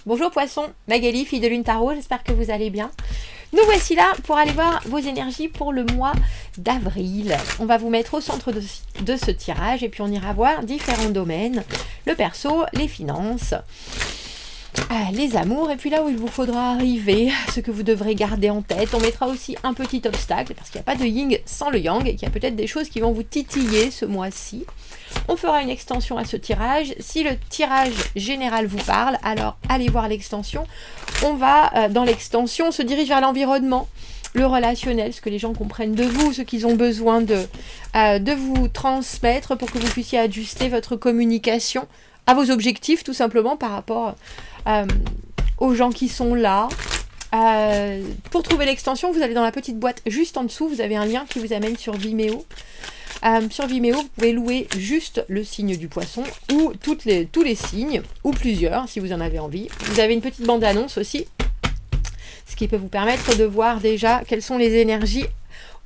Bonjour Poisson, Magali, fille de Lune Tarot, j'espère que vous allez bien. Nous voici là pour aller voir vos énergies pour le mois d'avril. On va vous mettre au centre de ce tirage et puis on ira voir différents domaines. Le perso, les finances, les amours et puis là où il vous faudra arriver, ce que vous devrez garder en tête. On mettra aussi un petit obstacle parce qu'il n'y a pas de yin sans le yang et qu'il y a peut-être des choses qui vont vous titiller ce mois-ci. On fera une extension à ce tirage. Si le tirage général vous parle, alors allez voir l'extension. On va, dans l'extension, on se dirige vers l'environnement, le relationnel, ce que les gens comprennent de vous, ce qu'ils ont besoin de vous transmettre pour que vous puissiez ajuster votre communication à vos objectifs, tout simplement par rapport aux gens qui sont là. Pour trouver l'extension, vous allez dans la petite boîte juste en dessous, vous avez un lien qui vous amène sur Vimeo. Sur Vimeo, vous pouvez louer juste le signe du poisson ou tous les signes, ou plusieurs si vous en avez envie. Vous avez une petite bande-annonce aussi, ce qui peut vous permettre de voir déjà quelles sont les énergies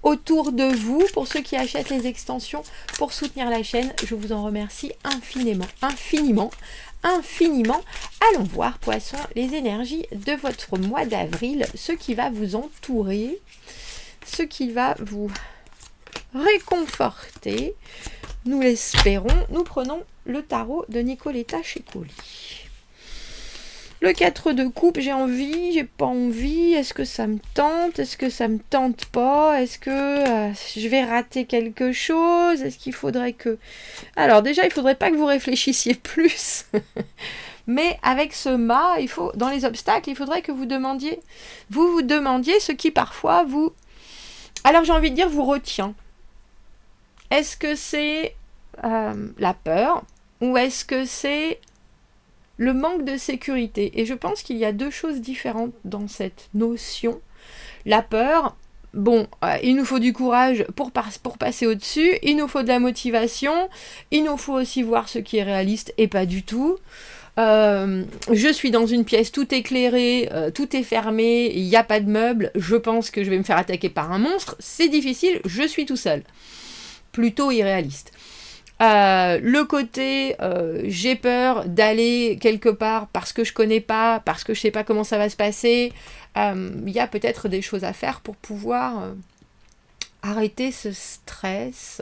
autour de vous. Pour ceux qui achètent les extensions pour soutenir la chaîne, je vous en remercie infiniment. Allons voir, Poisson, les énergies de votre mois d'avril, ce qui va vous entourer, ce qui va vous réconforter, nous l'espérons. Nous prenons le tarot de Nicoletta Cecoli. Le 4 de coupe, j'ai envie, j'ai pas envie, est-ce que ça me tente, est-ce que ça me tente pas, est-ce que je vais rater quelque chose, est-ce qu'il faudrait que... Alors déjà, il faudrait pas que vous réfléchissiez plus, mais avec ce mât, dans les obstacles, il faudrait que vous demandiez ce qui parfois vous... Alors j'ai envie de dire vous retient. Est-ce que c'est la peur ou est-ce que c'est le manque de sécurité? Et je pense qu'il y a deux choses différentes dans cette notion. La peur, il nous faut du courage pour passer au-dessus, il nous faut de la motivation, il nous faut aussi voir ce qui est réaliste et pas du tout. Je suis dans une pièce tout éclairée, tout est fermé, il n'y a pas de meubles, je pense que je vais me faire attaquer par un monstre, c'est difficile, je suis tout seul. Plutôt irréaliste. Le côté j'ai peur d'aller quelque part parce que je connais pas, parce que je sais pas comment ça va se passer, il y a peut-être des choses à faire pour pouvoir arrêter ce stress.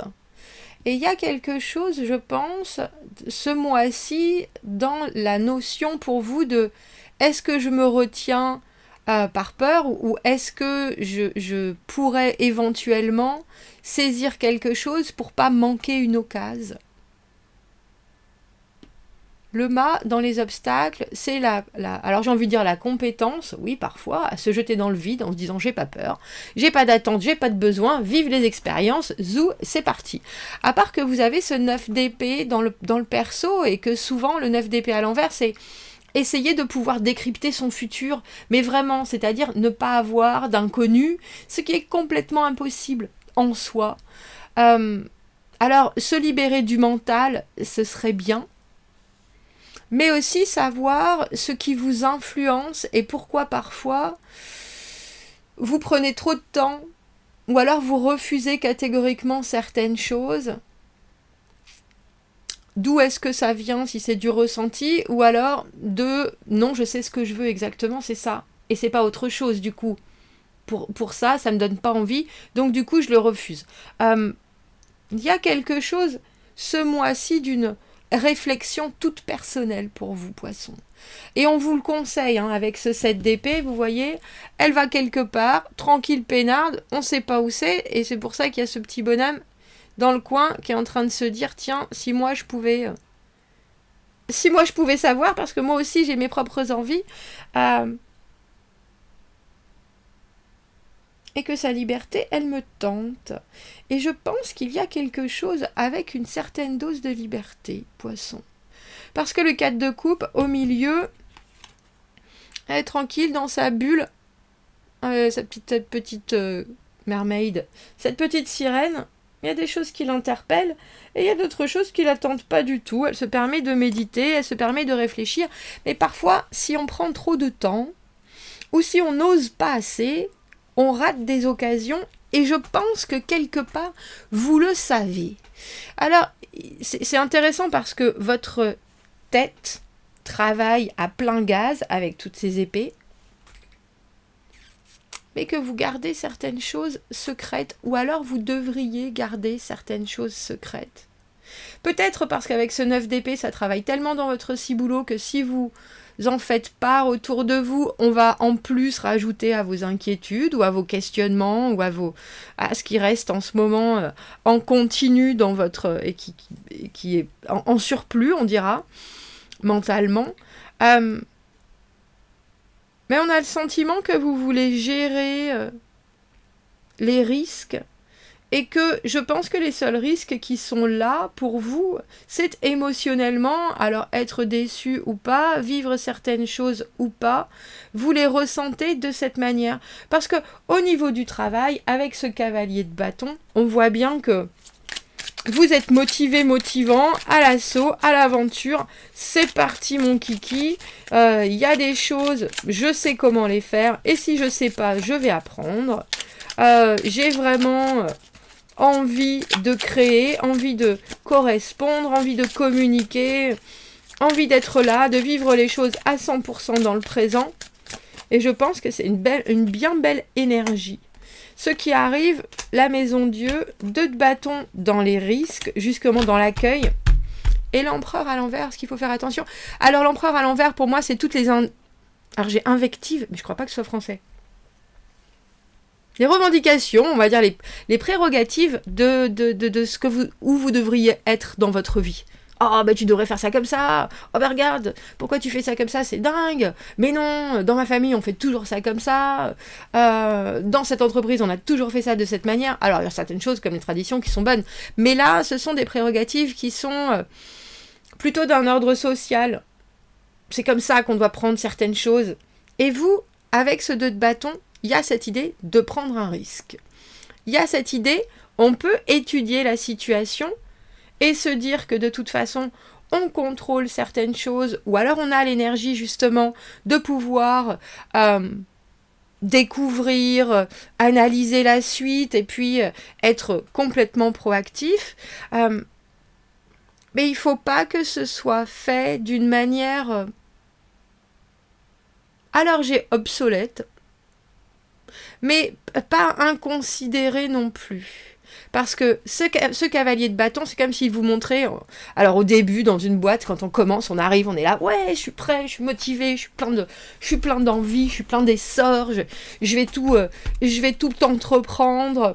Et il y a quelque chose, je pense, ce mois-ci, dans la notion pour vous de est-ce que je me retiens par peur ou est-ce que je pourrais éventuellement saisir quelque chose pour pas manquer une occasion. Le mât dans les obstacles, c'est alors j'ai envie de dire la compétence, oui parfois, à se jeter dans le vide en se disant j'ai pas peur, j'ai pas d'attente, j'ai pas de besoin, vive les expériences, zou, c'est parti. À part que vous avez ce 9 d'épée dans le perso et que souvent le 9 d'épée à l'envers c'est essayer de pouvoir décrypter son futur, mais vraiment, c'est-à-dire ne pas avoir d'inconnu, ce qui est complètement impossible en soi. Alors, se libérer du mental, ce serait bien, mais aussi savoir ce qui vous influence et pourquoi parfois vous prenez trop de temps ou alors vous refusez catégoriquement certaines choses. D'où est-ce que ça vient, si c'est du ressenti, ou alors de non, je sais ce que je veux exactement, c'est ça, et c'est pas autre chose du coup. Pour ça, ça me donne pas envie, donc du coup je le refuse. Il y a quelque chose ce mois-ci d'une réflexion toute personnelle pour vous, Poisson. Et on vous le conseille, avec ce 7 d'épée, vous voyez, elle va quelque part, tranquille, peinarde, on sait pas où c'est, et c'est pour ça qu'il y a ce petit bonhomme dans le coin qui est en train de se dire tiens, si moi je pouvais savoir, parce que moi aussi j'ai mes propres envies, et que sa liberté, elle me tente. Et je pense qu'il y a quelque chose avec une certaine dose de liberté, Poisson. Parce que le 4 de coupe, au milieu, elle est tranquille dans sa bulle, cette petite mermaid, cette petite sirène. Il y a des choses qui l'interpellent et il y a d'autres choses qui ne la tentent pas du tout. Elle se permet de méditer, elle se permet de réfléchir. Mais parfois, si on prend trop de temps ou si on n'ose pas assez, on rate des occasions et je pense que quelque part, vous le savez. Alors, c'est intéressant parce que votre tête travaille à plein gaz avec toutes ces épées, mais que vous gardez certaines choses secrètes, ou alors vous devriez garder certaines choses secrètes. Peut-être parce qu'avec ce 9 d'épée, ça travaille tellement dans votre ciboulot que si vous en faites part autour de vous, on va en plus rajouter à vos inquiétudes ou à vos questionnements ou à ce qui reste en ce moment en continu dans votre et qui est en surplus, on dira, mentalement. Mais on a le sentiment que vous voulez gérer les risques. Et que je pense que les seuls risques qui sont là pour vous, c'est émotionnellement, alors être déçu ou pas, vivre certaines choses ou pas, vous les ressentez de cette manière. Parce que au niveau du travail, avec ce cavalier de bâton, on voit bien que vous êtes motivé, motivant, à l'assaut, à l'aventure. C'est parti mon kiki, il y a des choses, je sais comment les faire, et si je sais pas, je vais apprendre. J'ai vraiment envie de créer, envie de correspondre, envie de communiquer, envie d'être là, de vivre les choses à 100% dans le présent. Et je pense que c'est une bien belle énergie. Ce qui arrive, la maison Dieu, 2 de bâton dans les risques, justement dans l'accueil, et l'empereur à l'envers, ce qu'il faut faire attention. Alors l'empereur à l'envers, pour moi, c'est toutes les... Alors j'ai invective, mais je crois pas que ce soit français. Les revendications, on va dire les prérogatives de ce que où vous devriez être dans votre vie. Oh, bah tu devrais faire ça comme ça. Oh, bah regarde, pourquoi tu fais ça comme ça, c'est dingue. Mais non, dans ma famille, on fait toujours ça comme ça. Dans cette entreprise, on a toujours fait ça de cette manière. Alors, il y a certaines choses comme les traditions qui sont bonnes. Mais là, ce sont des prérogatives qui sont plutôt d'un ordre social. C'est comme ça qu'on doit prendre certaines choses. Et vous, avec ce 2 de bâton, il y a cette idée de prendre un risque. Il y a cette idée, on peut étudier la situation et se dire que de toute façon, on contrôle certaines choses, ou alors on a l'énergie justement de pouvoir découvrir, analyser la suite et puis être complètement proactif. Mais il ne faut pas que ce soit fait d'une manière... alors j'ai obsolète, mais pas inconsidéré non plus. Parce que ce cavalier de bâton, c'est comme s'il vous montrait... Alors au début, dans une boîte, quand on commence, on arrive, on est là, ouais, je suis prêt, je suis motivé, je suis plein d'envie, je suis plein d'essor, je vais tout entreprendre.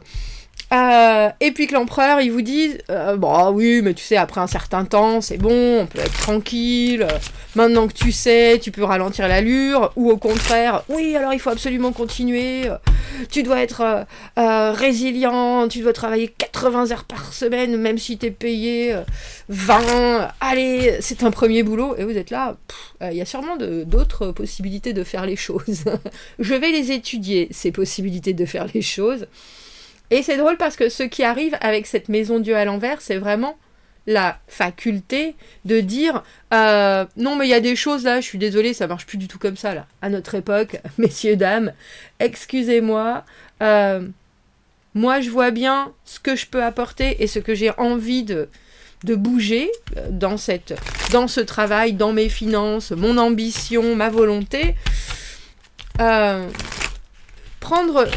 Et puis que l'empereur, il vous dit, bon oui, mais tu sais, après un certain temps, c'est bon, on peut être tranquille, maintenant que tu sais, tu peux ralentir l'allure, ou au contraire, oui, alors il faut absolument continuer, tu dois être résilient, tu dois travailler 80 heures par semaine, même si t'es payé 20, allez, c'est un premier boulot, et vous êtes là, il y a sûrement d'autres possibilités de faire les choses. Je vais les étudier, ces possibilités de faire les choses. Et c'est drôle parce que ce qui arrive avec cette maison Dieu à l'envers, c'est vraiment la faculté de dire non mais il y a des choses là, je suis désolée, ça marche plus du tout comme ça là, à notre époque, messieurs, dames, excusez-moi, moi je vois bien ce que je peux apporter et ce que j'ai envie de bouger dans ce travail, dans mes finances, mon ambition, ma volonté, prendre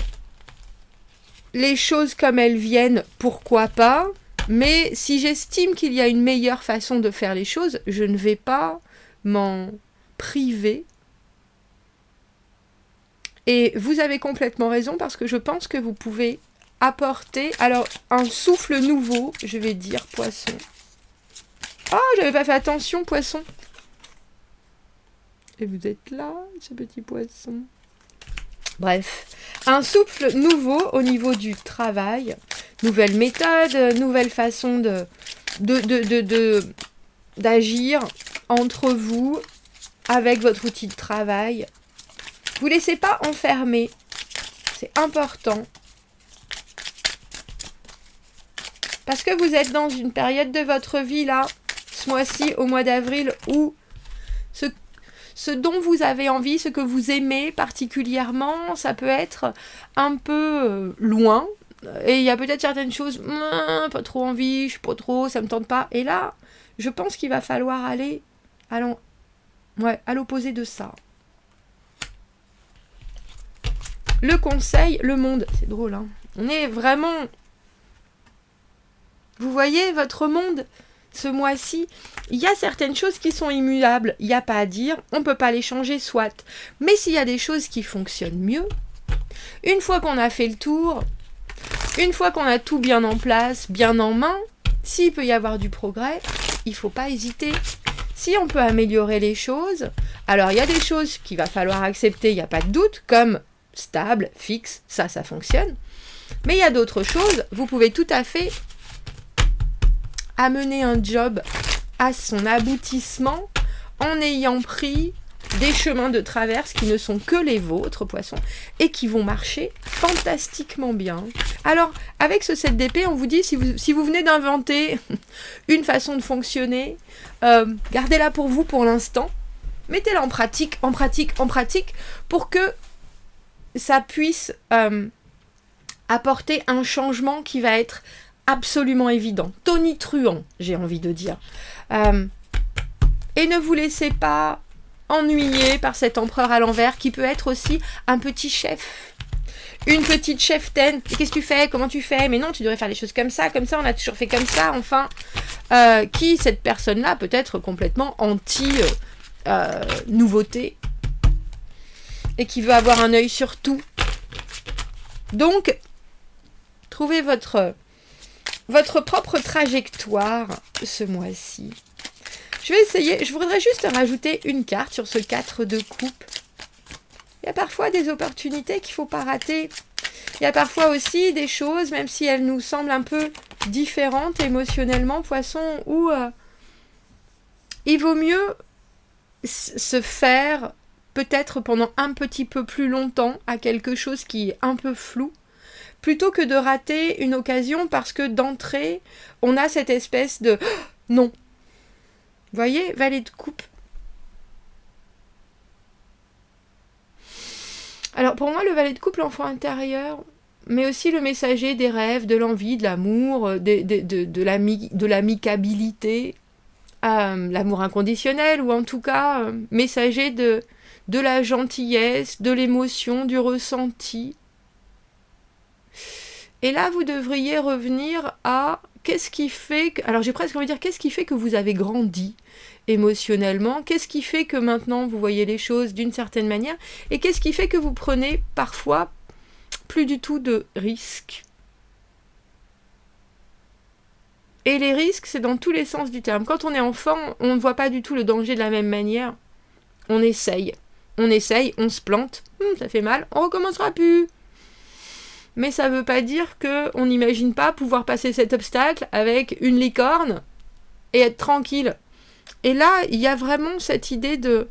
les choses comme elles viennent, pourquoi pas, mais si j'estime qu'il y a une meilleure façon de faire les choses, je ne vais pas m'en priver. Et vous avez complètement raison parce que je pense que vous pouvez apporter, alors un souffle nouveau, je vais dire poisson. Ah, j'avais pas fait attention, poisson. Et vous êtes là, ce petit poisson. Bref, un souffle nouveau au niveau du travail, nouvelle méthode, nouvelle façon d'agir entre vous avec votre outil de travail. Vous ne laissez pas enfermer, c'est important. Parce que vous êtes dans une période de votre vie là, ce mois-ci, au mois d'avril, où ce dont vous avez envie, ce que vous aimez particulièrement, ça peut être un peu loin. Et il y a peut-être certaines choses, pas trop envie, je suis pas trop, ça me tente pas. Et là, je pense qu'il va falloir aller Ouais, à l'opposé de ça. Le conseil, le monde. C'est drôle, hein. On est vraiment... Vous voyez, votre monde, ce mois-ci, il y a certaines choses qui sont immuables. Il n'y a pas à dire, on ne peut pas les changer, soit. Mais s'il y a des choses qui fonctionnent mieux, une fois qu'on a fait le tour, une fois qu'on a tout bien en place, bien en main, s'il peut y avoir du progrès, il ne faut pas hésiter. Si on peut améliorer les choses, alors il y a des choses qu'il va falloir accepter, il n'y a pas de doute, comme stable, fixe, ça fonctionne. Mais il y a d'autres choses, vous pouvez tout à fait amener un job à son aboutissement en ayant pris des chemins de traverse qui ne sont que les vôtres, poissons, et qui vont marcher fantastiquement bien. Alors, avec ce 7 d'épée, on vous dit, si vous venez d'inventer une façon de fonctionner, gardez-la pour vous pour l'instant, mettez-la en pratique, pour que ça puisse apporter un changement qui va être absolument évident, tonitruant, j'ai envie de dire. Et ne vous laissez pas ennuyer par cet empereur à l'envers qui peut être aussi un petit chef. Une petite cheftaine. Qu'est-ce que tu fais? Comment tu fais? Mais non, tu devrais faire les choses comme ça, on a toujours fait comme ça, enfin. Qui, cette personne-là, peut être complètement anti-nouveauté et qui veut avoir un œil sur tout. Donc, trouvez votre propre trajectoire ce mois-ci. Je vais essayer, je voudrais juste rajouter une carte sur ce 4 de coupe. Il y a parfois des opportunités qu'il ne faut pas rater. Il y a parfois aussi des choses, même si elles nous semblent un peu différentes émotionnellement, poisson, où il vaut mieux se faire peut-être pendant un petit peu plus longtemps à quelque chose qui est un peu flou, plutôt que de rater une occasion parce que d'entrée, on a cette espèce de « non ». Vous voyez, valet de coupe. Alors pour moi, le valet de coupe, l'enfant intérieur, mais aussi le messager des rêves, de l'envie, de l'amour, de l'amicabilité, l'amour inconditionnel, ou en tout cas, messager de la gentillesse, de l'émotion, du ressenti. Et là, vous devriez revenir à qu'est-ce qui fait que... Alors j'ai presque envie de dire, qu'est-ce qui fait que vous avez grandi émotionnellement? Qu'est-ce qui fait que maintenant vous voyez les choses d'une certaine manière? Et qu'est-ce qui fait que vous prenez parfois plus du tout de risques? Et les risques, c'est dans tous les sens du terme. Quand on est enfant, on ne voit pas du tout le danger de la même manière. On essaye, on se plante, ça fait mal, on recommencera plus. Mais ça ne veut pas dire qu'on n'imagine pas pouvoir passer cet obstacle avec une licorne et être tranquille. Et là, il y a vraiment cette idée de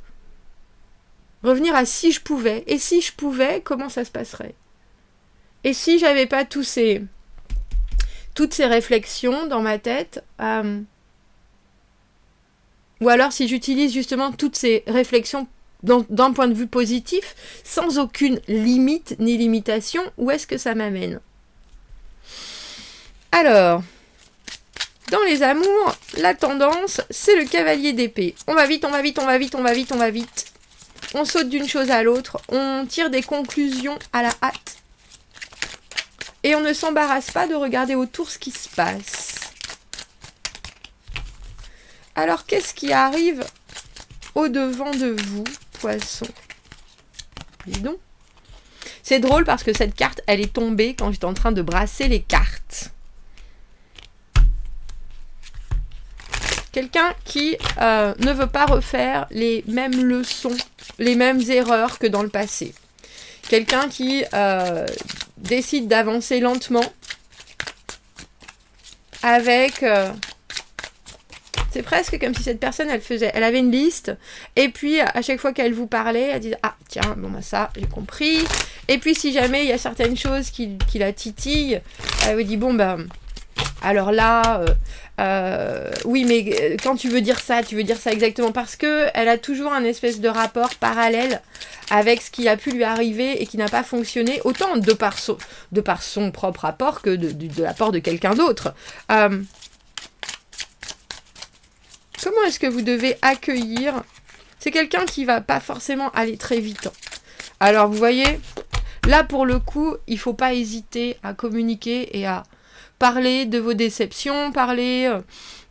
revenir à si je pouvais. Et si je pouvais, comment ça se passerait? Et si j'avais pas toutes ces réflexions dans ma tête, ou alors si j'utilise justement toutes ces réflexions d'un point de vue positif, sans aucune limite ni limitation, où est-ce que ça m'amène? Alors, dans les amours, la tendance, c'est le cavalier d'épée. On va vite. On saute d'une chose à l'autre, on tire des conclusions à la hâte. Et on ne s'embarrasse pas de regarder autour ce qui se passe. Alors, qu'est-ce qui arrive au-devant de vous, poisson? Dis donc. C'est drôle parce que cette carte, elle est tombée quand j'étais en train de brasser les cartes. Quelqu'un qui ne veut pas refaire les mêmes leçons, les mêmes erreurs que dans le passé. Quelqu'un qui décide d'avancer lentement avec... c'est presque comme si cette personne, elle avait une liste, et puis à chaque fois qu'elle vous parlait, elle disait « Ah, tiens, bon, bah ça, j'ai compris. » Et puis si jamais il y a certaines choses qui la titillent, elle vous dit « Bon, bah, alors là, oui, mais quand tu veux dire ça exactement. » Parce qu'elle a toujours un espèce de rapport parallèle avec ce qui a pu lui arriver et qui n'a pas fonctionné, autant de par son propre rapport que de l'apport de quelqu'un d'autre. Comment est-ce que vous devez accueillir C'est quelqu'un qui va pas forcément aller très vite. Alors vous voyez, là pour le coup, il faut pas hésiter à communiquer et à parler de vos déceptions, parler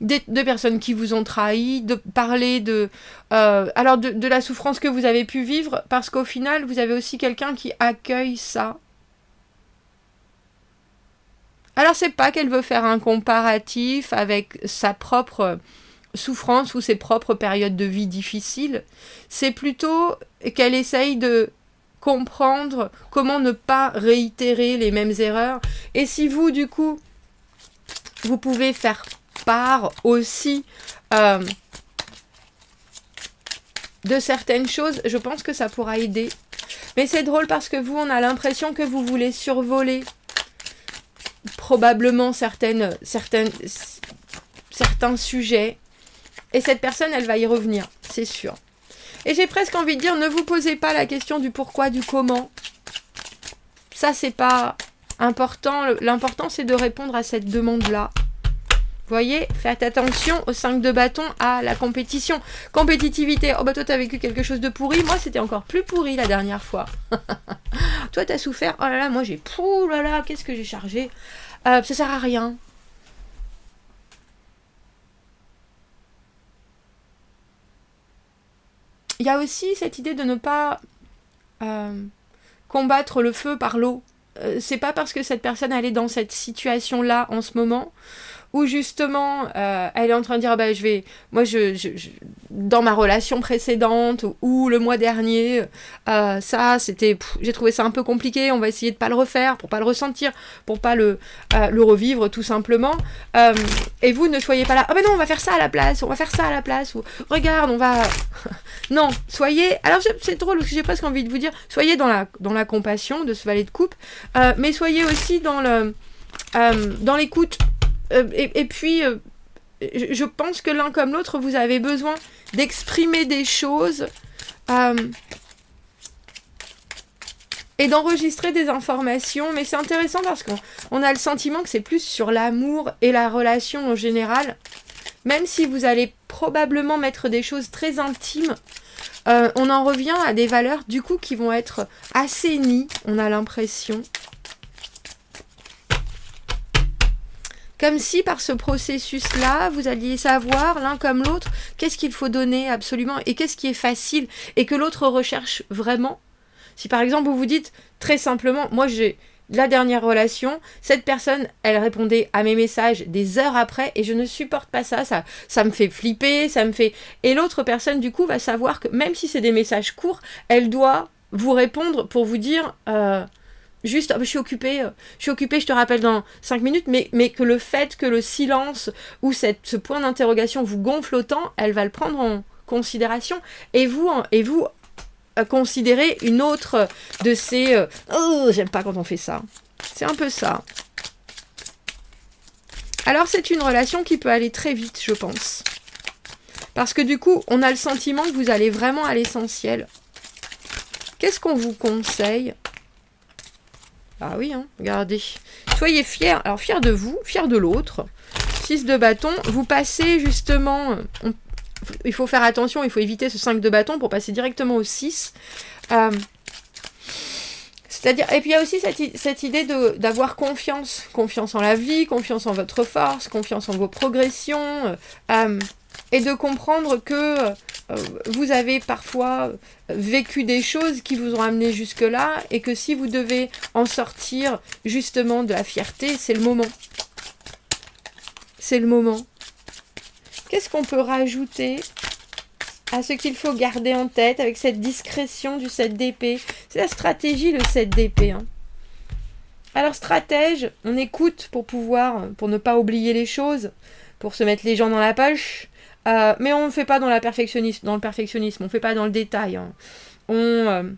de personnes qui vous ont trahi, de parler de la souffrance que vous avez pu vivre, parce qu'au final, vous avez aussi quelqu'un qui accueille ça. Alors c'est pas qu'elle veut faire un comparatif avec sa propre souffrance ou ses propres périodes de vie difficiles, c'est plutôt qu'elle essaye de comprendre comment ne pas réitérer les mêmes erreurs. Et si vous, du coup, vous pouvez faire part aussi de certaines choses, je pense que ça pourra aider. Mais c'est drôle parce que vous, on a l'impression que vous voulez survoler probablement certains sujets. Et cette personne, elle va y revenir, c'est sûr. Et j'ai presque envie de dire, ne vous posez pas la question du pourquoi, du comment. Ça, c'est pas important. L'important, c'est de répondre à cette demande-là. Vous voyez, faites attention au 5 de bâton, à la compétition. Compétitivité. Oh bah toi, t'as vécu quelque chose de pourri. Moi, c'était encore plus pourri la dernière fois. Toi, t'as souffert. Oh là là, moi, j'ai... Pouh là là, qu'est-ce que j'ai chargé. Ça sert à rien. Il y a aussi cette idée de ne pas combattre le feu par l'eau. C'est pas parce que cette personne elle est dans cette situation-là en ce moment où justement elle est en train de dire bah dans ma relation précédente ou le mois dernier ça c'était j'ai trouvé ça un peu compliqué, on va essayer de pas le refaire pour pas le ressentir, pour pas le revivre tout simplement, et vous ne soyez pas là ah ben non on va faire ça à la place, ou regarde on va non, soyez... Alors, c'est drôle, parce que j'ai presque envie de vous dire, soyez dans la compassion de ce valet de coupe, mais soyez aussi dans l'écoute. Et puis, je pense que l'un comme l'autre, vous avez besoin d'exprimer des choses et d'enregistrer des informations. Mais c'est intéressant parce qu'on a le sentiment que c'est plus sur l'amour et la relation en général. Même si vous allez probablement mettre des choses très intimes, on en revient à des valeurs du coup qui vont être assainies, on a l'impression. Comme si par ce processus-là, vous alliez savoir l'un comme l'autre qu'est-ce qu'il faut donner absolument et qu'est-ce qui est facile et que l'autre recherche vraiment. Si par exemple vous vous dites très simplement, moi j'ai... La dernière relation, cette personne, elle répondait à mes messages des heures après et je ne supporte pas ça, ça me fait flipper, ça me fait... Et l'autre personne, du coup, va savoir que même si c'est des messages courts, elle doit vous répondre pour vous dire juste, je suis occupée, je te rappelle dans 5 minutes, mais que le fait que le silence ou ce point d'interrogation vous gonfle autant, elle va le prendre en considération et vous considérer une autre de ces oh j'aime pas quand on fait ça. C'est un peu ça. Alors c'est une relation qui peut aller très vite, je pense. Parce que du coup, on a le sentiment que vous allez vraiment à l'essentiel. Qu'est-ce qu'on vous conseille? Ah oui, hein, regardez. Soyez fiers. Alors fiers de vous, fiers de l'autre. 6 de bâton. Vous passez justement... il faut faire attention, il faut éviter ce 5 de bâton pour passer directement au 6. C'est-à-dire, et puis il y a aussi cette idée d'avoir confiance en la vie, confiance en votre force, confiance en vos progressions, et de comprendre que vous avez parfois vécu des choses qui vous ont amené jusque-là, et que si vous devez en sortir justement de la fierté, c'est le moment. C'est le moment. Qu'est-ce qu'on peut rajouter à ce qu'il faut garder en tête avec cette discrétion du 7 d'épée? C'est la stratégie, le 7 d'épée. Hein. Alors, stratège, on écoute pour ne pas oublier les choses, pour se mettre les gens dans la poche, mais on ne fait pas dans le perfectionnisme, on ne fait pas dans le détail. Hein. On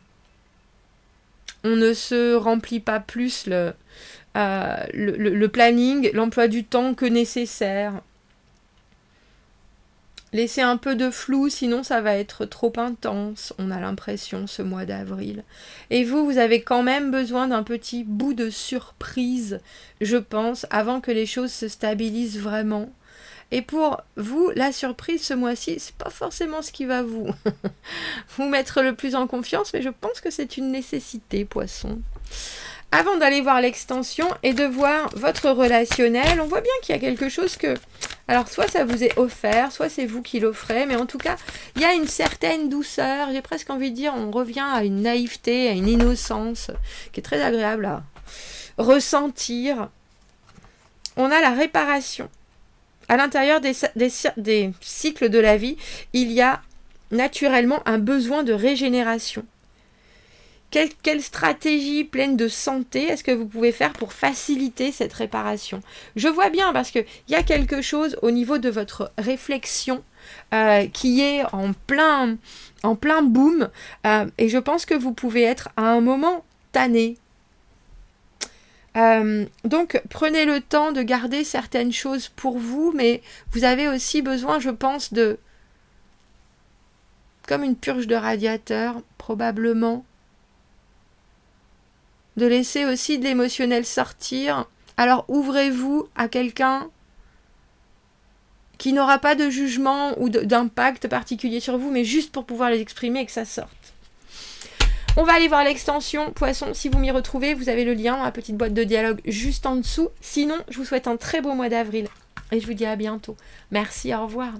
ne se remplit pas plus le planning, l'emploi du temps que nécessaire. Laissez un peu de flou, sinon ça va être trop intense, on a l'impression, ce mois d'avril. Et vous avez quand même besoin d'un petit bout de surprise, je pense, avant que les choses se stabilisent vraiment. Et pour vous, la surprise ce mois-ci, c'est pas forcément ce qui va vous mettre le plus en confiance, mais je pense que c'est une nécessité, Poisson. Avant d'aller voir l'extension et de voir votre relationnel, on voit bien qu'il y a quelque chose que... Alors, soit ça vous est offert, soit c'est vous qui l'offrez, mais en tout cas, il y a une certaine douceur, j'ai presque envie de dire, on revient à une naïveté, à une innocence, qui est très agréable à ressentir. On a la réparation. À l'intérieur des cycles de la vie, il y a naturellement un besoin de régénération. Quelle stratégie pleine de santé est-ce que vous pouvez faire pour faciliter cette réparation? Je vois bien parce qu'il y a quelque chose au niveau de votre réflexion qui est en plein boom et je pense que vous pouvez être à un moment tanné. Donc prenez le temps de garder certaines choses pour vous, mais vous avez aussi besoin, je pense, de comme une purge de radiateur, probablement, de laisser aussi de l'émotionnel sortir. Alors ouvrez-vous à quelqu'un qui n'aura pas de jugement ou d'impact particulier sur vous, mais juste pour pouvoir les exprimer et que ça sorte. On va aller voir l'extension Poisson. Si vous m'y retrouvez, vous avez le lien dans la petite boîte de dialogue juste en dessous. Sinon, je vous souhaite un très beau mois d'avril et je vous dis à bientôt. Merci, au revoir.